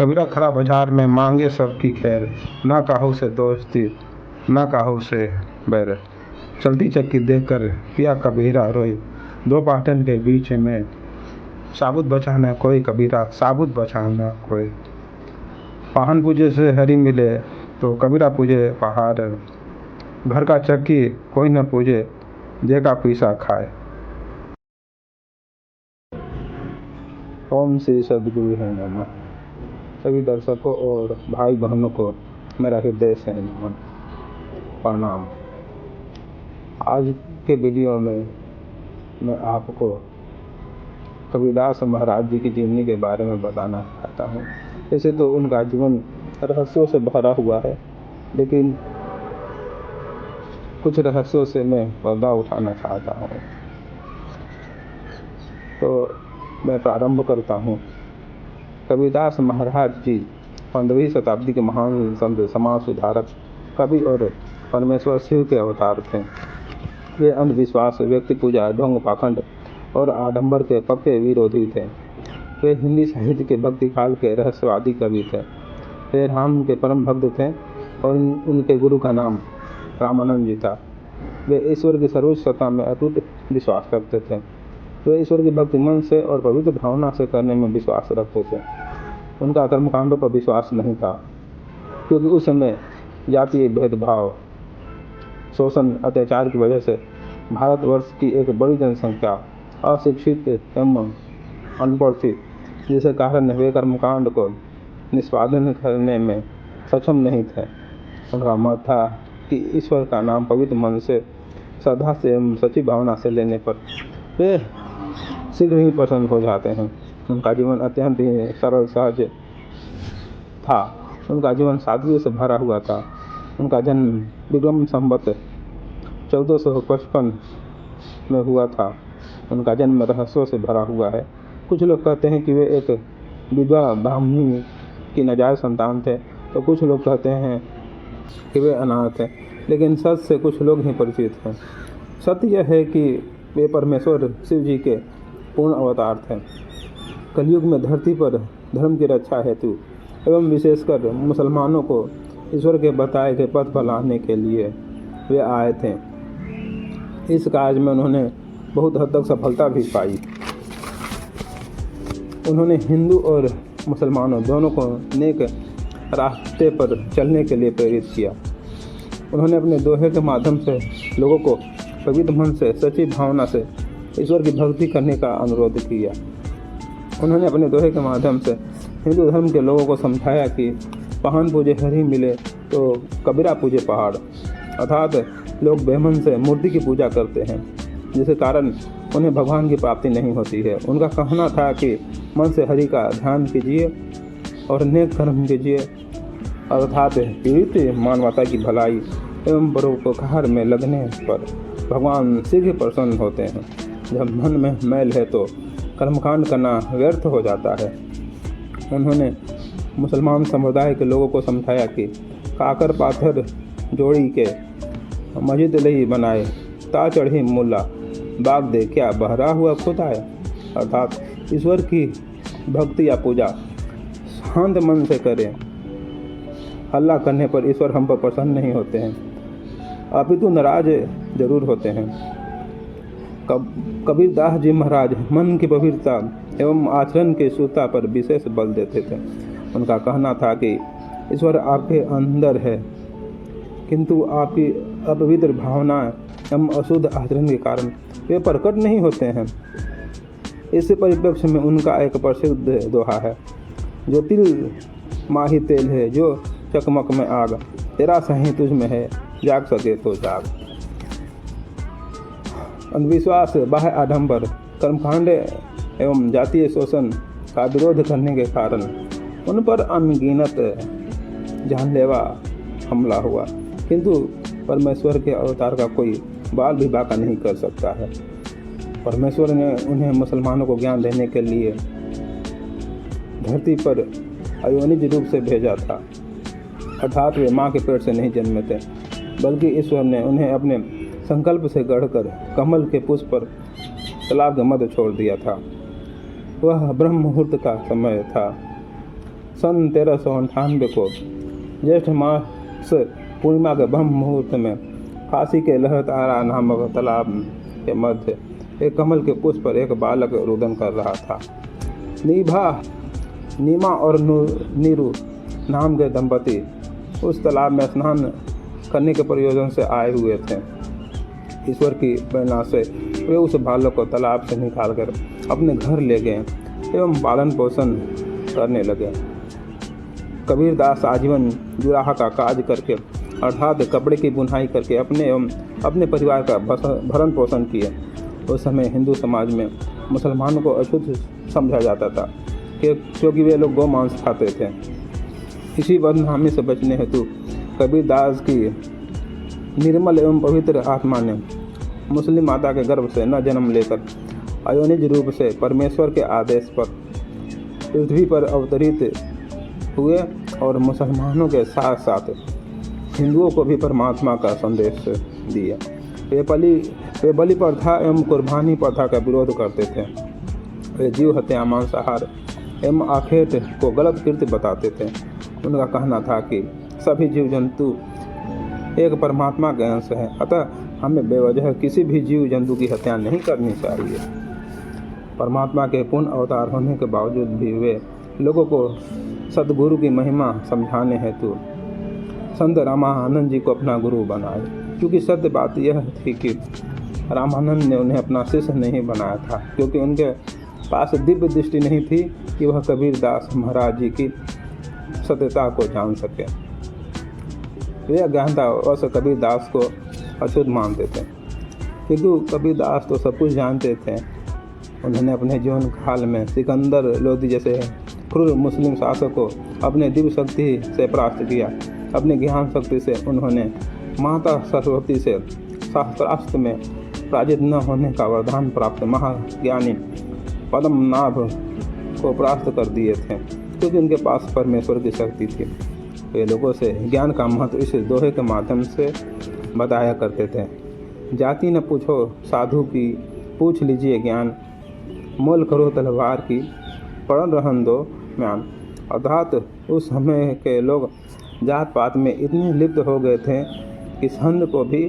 कबीरा खड़ा बाजार में मांगे सबकी खैर, ना काहू से दोस्ती ना काहू से बैर। चलती चक्की देखकर पिया कबीरा रोए, दो पाटन के बीच में साबुत बचा न कोई, कबीरा साबुत बचा न कोई। पाहन पूजे से हरी मिले तो कबीरा पूजे पहाड़, घर का चक्की कोई न पूजे जेका पीसा खाए। ओम श्री सद्गुरु है नमः। सभी दर्शकों और भाई बहनों को मेरा हृदय से नमन प्रणाम। आज के वीडियो में मैं आपको कबीरदास महाराज जी की जीवनी के बारे में बताना चाहता हूँ। वैसे तो उनका जीवन रहस्यों से भरा हुआ है, लेकिन कुछ रहस्यों से मैं पर्दा उठाना चाहता हूँ। तो मैं प्रारंभ करता हूँ। कबीरदास महाराज जी 15वीं शताब्दी के महान संत, समाज सुधारक, कवि और परमेश्वर शिव के अवतार थे। वे अंधविश्वास, व्यक्ति पूजा, ढोंग, पाखंड और आडंबर के पक्के विरोधी थे। वे हिंदी साहित्य के भक्ति काल के रहस्यवादी कवि थे। वे राम के परम भक्त थे और उनके गुरु का नाम रामानंद जी था। वे ईश्वर की सर्वोच्च सत्ता में अटूट विश्वास करते थे। वे ईश्वर की भक्ति मन से और पवित्र भावना से करने में विश्वास रखते थे। उनका कर्मकांडों पर विश्वास नहीं था, क्योंकि उस समय जातीय भेदभाव, शोषण, अत्याचार की वजह से भारतवर्ष की एक बड़ी जनसंख्या अशिक्षित एवं अनपढ़ थी, जिसके कारण वे कर्मकांड को निष्पादन करने में सक्षम नहीं थे। उनका मत था कि ईश्वर का नाम पवित्र मन से, श्रद्धा से एवं सच्ची भावना से लेने पर वे शीघ्र ही प्रसन्न हो जाते हैं। उनका जीवन अत्यंत ही सरल सहज था। उनका जीवन सादगी से भरा हुआ था। उनका जन्म विक्रम संवत 1455 में हुआ था। उनका जन्म रहस्यों से भरा हुआ है। कुछ लोग कहते हैं कि वे एक विधवा ब्राह्मणी की नाजायज संतान थे, तो कुछ लोग कहते हैं कि वे अनाथ हैं, लेकिन सच से कुछ लोग ही परिचित हैं। सत्य यह है कि वे परमेश्वर शिव जी के पूर्ण अवतार थे। कलयुग में धरती पर धर्म की रक्षा हेतु एवं विशेषकर मुसलमानों को ईश्वर के बताए गए पथ पर लाने के लिए वे आए थे। इस कार्य में उन्होंने बहुत हद तक सफलता भी पाई। उन्होंने हिंदू और मुसलमानों दोनों को नेक रास्ते पर चलने के लिए प्रेरित किया। उन्होंने अपने दोहे के माध्यम से लोगों को पवित्र मन से, सच्ची भावना से ईश्वर की भक्ति करने का अनुरोध किया। उन्होंने अपने दोहे के माध्यम से हिंदू धर्म के लोगों को समझाया कि पाहन पूजे हरी मिले तो कबीरा पूजे पहाड़, अर्थात लोग बेमन से मूर्ति की पूजा करते हैं, जिसके कारण उन्हें भगवान की प्राप्ति नहीं होती है। उनका कहना था कि मन से हरि का ध्यान कीजिए और नेक कर्म कीजिए, अर्थात पीड़ित मानवता की भलाई एवं परोपकार में लगने पर भगवान शीघ्र प्रसन्न होते हैं। जब मन में मैल है तो कर्मकांड करना व्यर्थ हो जाता है। उन्होंने मुसलमान समुदाय के लोगों को समझाया कि काकर पाथर जोड़ी के मस्जिद लई बनाए, ता चढ़ी मुल्ला बाग दे क्या बहरा हुआ खुद आया, अर्थात ईश्वर की भक्ति या पूजा शांत मन से करें। हल्ला करने पर ईश्वर हम पर प्रसन्न नहीं होते हैं, अपितु नाराज जरूर होते हैं। कबीरदास जी महाराज मन की पवित्रता एवं आचरण की शुद्धता पर विशेष बल देते थे। उनका कहना था कि ईश्वर आपके अंदर है, किंतु आपकी अपवित्र भावना एवं अशुद्ध आचरण के कारण वे प्रकट नहीं होते हैं। इस परिप्रेक्ष्य में उनका एक प्रसिद्ध दोहा है, जो तिल माही तेल है, जो चकमक में आग, तेरा सही तुझ में है, जाग सके तो जाग। अंधविश्वास, बाह्य आडंबर, कर्मकांड एवं जातीय शोषण का विरोध करने के कारण उन पर अनगिनत जानलेवा हमला हुआ, किंतु परमेश्वर के अवतार का कोई बाल भी बाका नहीं कर सकता है। परमेश्वर ने उन्हें मुसलमानों को ज्ञान देने के लिए धरती पर अयोनिज रूप से भेजा था, अर्थात वे माँ के पेट से नहीं जन्मे थे, बल्कि ईश्वर ने उन्हें अपने संकल्प से गढ़कर कमल के पुष्प पर तालाब के मध्य छोड़ दिया था। वह ब्रह्म मुहूर्त का समय था। सन 1398 को ज्येष्ठ मास पूर्णिमा के ब्रह्म मुहूर्त में काशी के लहरतारा नामक तालाब के मध्य एक कमल के पुष्प पर एक बालक रुदन कर रहा था। नीमा और नीरू नाम के दंपति उस तालाब में स्नान करने के प्रयोजन से आए हुए थे। ईश्वर की प्रेरणा से वे उस बालक को तालाब से निकालकर अपने घर ले गए एवं पालन पोषण करने लगे। कबीरदास आजीवन जुराहा का काज करके अर्थात कपड़े की बुनाई करके अपने एवं अपने परिवार का भरण पोषण किए। उस समय हिंदू समाज में मुसलमानों को अशुद्ध समझा जाता था क्योंकि वे लोग गौमांस खाते थे। इसी बदनामी से बचने हेतु कबीरदास की निर्मल एवं पवित्र आत्मा ने मुस्लिम माता के गर्भ से न जन्म लेकर अयोनिज रूप से परमेश्वर के आदेश पर पृथ्वी पर अवतरित हुए और मुसलमानों के साथ साथ हिंदुओं को भी परमात्मा का संदेश दिया। वे बलि प्रथा एवं कुर्बानी प्रथा का विरोध करते थे। वे जीव हत्या, मांसाहार एवं आखेट को गलत कृत्य बताते थे। उनका कहना था कि सभी जीव जंतु एक परमात्मा के अंश हैं, अतः हमें बेवजह किसी भी जीव जंतु की हत्या नहीं करनी चाहिए। परमात्मा के पूर्ण अवतार होने के बावजूद भी वे लोगों को सद्गुरु की महिमा समझाने हेतु संत रामानंद जी को अपना गुरु बनाए, क्योंकि सत्य बात यह थी कि रामानंद ने उन्हें अपना शिष्य नहीं बनाया था, क्योंकि उनके पास दिव्य दृष्टि नहीं थी कि वह कबीरदास महाराज जी की सत्यता को जान सके। वे अज्ञानता वश कबीरदास को अशुद्ध मानते थे, किंतु कबीरदास तो सब कुछ जानते थे। उन्होंने अपने जीवन काल में सिकंदर लोधी जैसे क्रूर मुस्लिम शासक को अपने दिव्य शक्ति से परास्त किया। अपने ज्ञान शक्ति से उन्होंने माता सरस्वती से शास्त्रास्त्र में पराजित न होने का वरदान प्राप्त महाज्ञानी पद्मनाभ को परास्त कर दिए थे, क्योंकि उनके पास परमेश्वर की शक्ति थी। वे लोगों से ज्ञान का महत्व इस दोहे के माध्यम से बताया करते थे। जाति न पूछो साधु की, पूछ लीजिए ज्ञान, मोल करो तलवार की, पढ़ रहन दो म्यान। अर्थात उस समय के लोग जात पात में इतने लिप्त हो गए थे कि संत को भी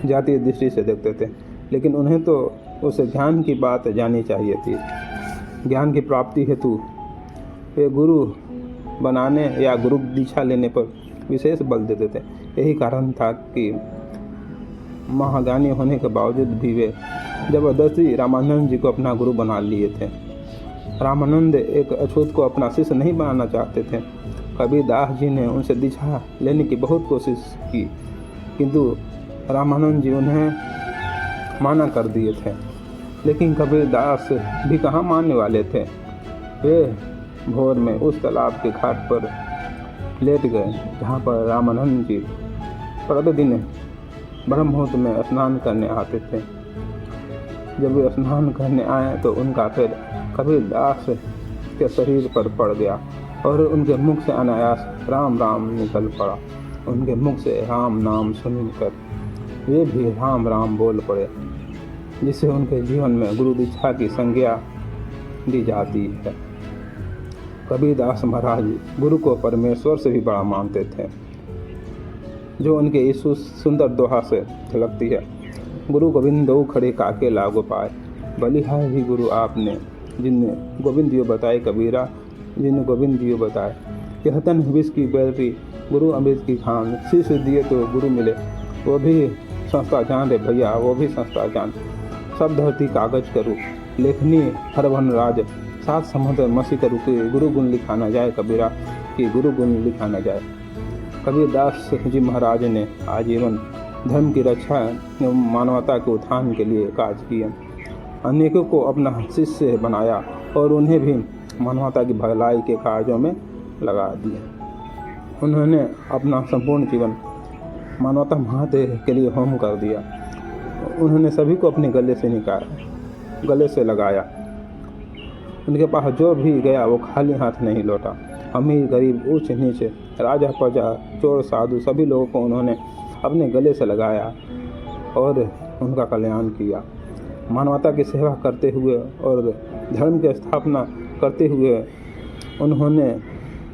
जातीय दृष्टि से देखते थे, लेकिन उन्हें तो उस ज्ञान की बात जाननी चाहिए थी। ज्ञान की प्राप्ति हेतु वे गुरु बनाने या गुरु दीक्षा लेने पर विशेष बल देते थे। यही कारण था कि महाज्ञानी होने के बावजूद भी वे जबरदस्ती रामानंद जी को अपना गुरु बना लिए थे। रामानंद एक अछूत को अपना शिष्य नहीं बनाना चाहते थे। कबीरदास जी ने उनसे दीक्षा लेने की बहुत कोशिश की, किंतु रामानंद जी उन्हें माना कर दिए थे। लेकिन कबीरदास भी कहाँ मानने वाले थे। वे भोर में उस तालाब के घाट पर लेट गए जहाँ पर रामानंद जी प्रतिदिन ब्रह्म मुहूर्त में स्नान करने आते थे। जब वे स्नान करने आए तो उनका पैर कबीरदास के शरीर पर पड़ गया और उनके मुख से अनायास राम राम निकल पड़ा। उनके मुख से राम नाम सुनकर वे भी राम राम बोल पड़े, जिससे उनके जीवन में गुरु दीक्षा की संज्ञा दी जाती है। कबीरदास महाराज गुरु को परमेश्वर से भी बड़ा मानते थे, जो उनके इस सुंदर दोहा से झलकती है। गुरु गोविंद दो खड़े काके लागो पाए, बलिहार ही गुरु आपने, जिनने गोविंद दियो बताए कबीरा, जिन्हें गोविंद दियो बताए। यह तन विष की बैटरी गुरु अमृत की खान, शीश दिए तो गुरु मिले, वो भी संस्था जान रे भैया, वो भी संस्था जान। सब धरती कागज करूँ, लेखनी हर वन राज, सात समुद्र मसी करूँ कि गुरु गुण लिखा न जाए कबीरा, कि गुरु गुण लिखा न जाए। कबीरदास जी महाराज ने आजीवन धर्म की रक्षा एवं मानवता के उत्थान के लिए कार्य किए। अनेकों को अपना शिष्य बनाया और उन्हें भी मानवता की भलाई के कार्यों में लगा दिया। उन्होंने अपना संपूर्ण जीवन मानवता महादेव के लिए होम कर दिया। उन्होंने सभी को अपने गले से लगाया। उनके पास जो भी गया वो खाली हाथ नहीं लौटा। अमीर गरीब ऊंच नीच, राजा प्रजा, चोर साधु, सभी लोगों को उन्होंने अपने गले से लगाया और उनका कल्याण किया। मानवता की सेवा करते हुए और धर्म की स्थापना करते हुए उन्होंने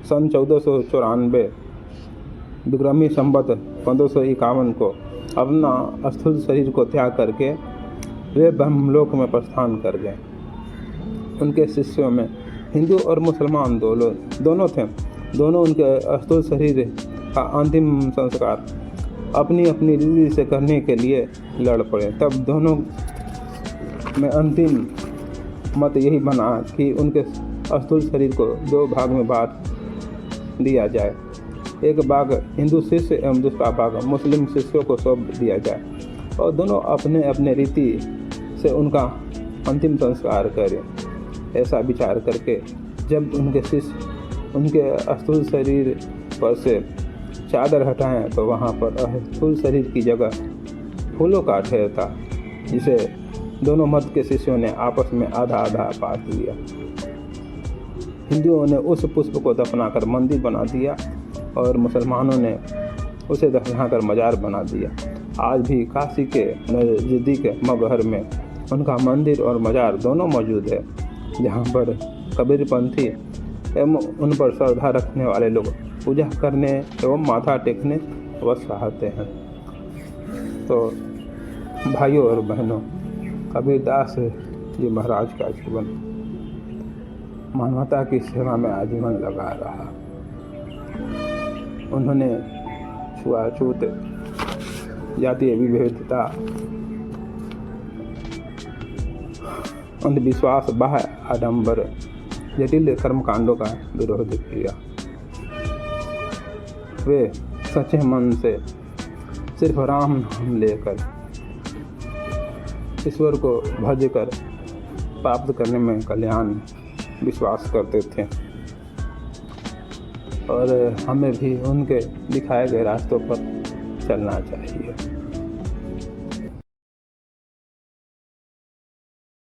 सन 1494 विक्रमी संवत 1551 को अपना स्थूल शरीर को त्याग करके वे ब्रह्मलोक में प्रस्थान कर गए। उनके शिष्यों में हिंदू और मुसलमान दोनों थे। दोनों उनके स्थूल शरीर का अंतिम संस्कार अपनी अपनी रीति से करने के लिए लड़ पड़े। तब दोनों में अंतिम मत यही बना कि उनके स्थूल शरीर को 2 भाग में बांट दिया जाए। एक भाग हिंदू शिष्य एवं दूसरा भाग मुस्लिम शिष्यों को सौंप दिया जाए और दोनों अपने अपने रीति से उनका अंतिम संस्कार करें। ऐसा विचार करके जब उनके शिष्य उनके स्थूल शरीर पर से चादर हटाएं तो वहाँ पर स्थूल शरीर की जगह फूलों का ढेर था, जिसे दोनों मत के शिष्यों ने आपस में आधा आधा बांट लिया। हिंदुओं ने उस पुष्प को दफनाकर मंदिर बना दिया और मुसलमानों ने उसे दफनाकर मजार बना दिया। आज भी काशी के नज़दीक मगहर में उनका मंदिर और मजार दोनों मौजूद है, जहाँ पर कबीरपंथी एवं उन पर श्रद्धा रखने वाले लोग पूजा करने एवं माथा टेकने अवश्य आते हैं। तो भाइयों और बहनों, कबीरदास जी महाराज का जीवन मानवता की सेवा में आजीवन लगा रहा। उन्होंने छुआछूत, जातीय विविधता, अंधविश्वास, बाह्य आडंबर, जटिल कर्मकांडों का विरोध किया। वे सच्चे मन से सिर्फ राम नाम लेकर ईश्वर को भज कर प्राप्त करने में कल्याण विश्वास करते थे और हमें भी उनके दिखाए गए रास्तों पर चलना चाहिए।